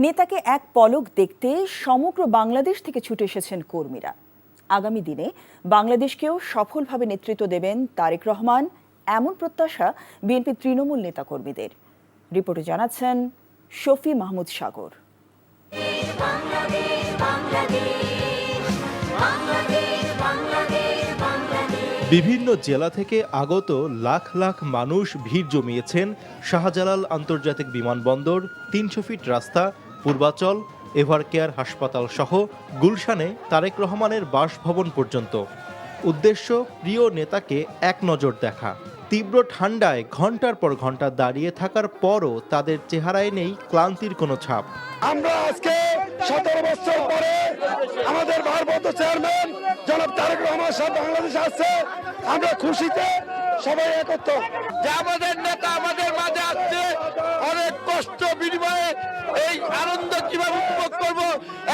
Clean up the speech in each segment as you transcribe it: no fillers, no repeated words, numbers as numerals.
নেতাকে এক পলক দেখতে সমগ্র বাংলাদেশ থেকে ছুটে এসেছেন কর্মীরা। আগামী দিনে বাংলাদেশকেও সফলভাবে নেতৃত্ব দেবেন তারেক রহমান, এমন প্রত্যাশা বিএনপি তৃণমূল নেতাকর্মীদের। রিপোর্টে জানাচ্ছেন শফি মাহমুদ সাগর। বিভিন্ন জেলা থেকে আগত লাখ লাখ মানুষ ভিড় জমিয়েছেন শাহজালাল আন্তর্জাতিক বিমানবন্দর, ৩০০ ফিট রাস্তা, পূর্বাচল, এভারকেয়ার হাসপাতাল সহ গুলশানে তারেক রহমানের বাসভবন পর্যন্ত। উদ্দেশ্য প্রিয় নেতাকে এক নজর দেখা। তীব্র ঠান্ডায় ঘন্টার পর ঘন্টা দাঁড়িয়ে থাকার পরও তাদের চেহারায় নেই ক্লান্তির কোনো ছাপ। আমরা আজকে ১৭ বছর পরে আমাদের ভারপ্রাপ্ত চেয়ারম্যান জনাব তারেক রহমান সাহেব বাংলাদেশে আসছে। আমরা খুশিতে সবাই একত্র যে আমাদের নেতা আমাদের মাঝে আসছে। অনেক কষ্ট বিনিময়ে এই আনন্দ কিভাবে উপভোগ করবো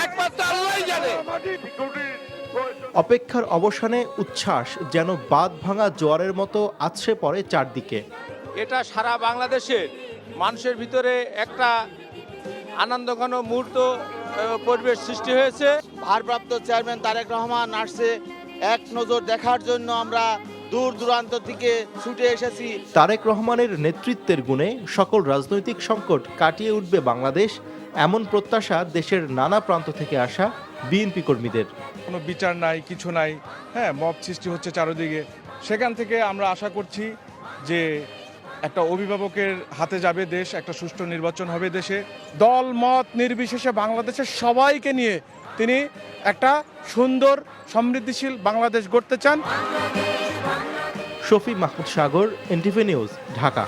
একমাত্র আল্লাহই জানে। অপেক্ষার অবসানে উচ্ছ্বাস যেন বাঁধ ভাঙা জোয়ারের মতো আছড়ে পড়ে চারদিকে। এটা সারা বাংলাদেশের মানুষের ভিতরে একটা আনন্দঘন মুহূর্ত পরিবেশ সৃষ্টি হয়েছে। ভারপ্রাপ্ত চেয়ারম্যান তারেক রহমান আসছে এক নজর দেখার জন্য আমরা দূর দূরান্ত থেকে ছুটে এসেছি। তারেক রহমানের নেতৃত্বের গুণে সকল রাজনৈতিক সংকট কাটিয়ে উঠবে বাংলাদেশ, এমন প্রত্যাশা দেশের নানা প্রান্ত থেকে আসা বিএনপি কর্মীদের। কোনো বিচার নাই, কিছু নাই, মব সৃষ্টি হচ্ছে চারিদিকে। সেখান থেকে আমরা আশা করছি যে একটা অভিভাবকের হাতে যাবে দেশ, একটা সুষ্ঠু নির্বাচন হবে দেশে। দল মত নির্বিশেষে বাংলাদেশের সবাইকে নিয়ে তিনি একটা সুন্দর সমৃদ্ধিশীল বাংলাদেশ গড়তে চান। শফি মাহমুদ সাগর, এনটিভি নিউজ, ঢাকা।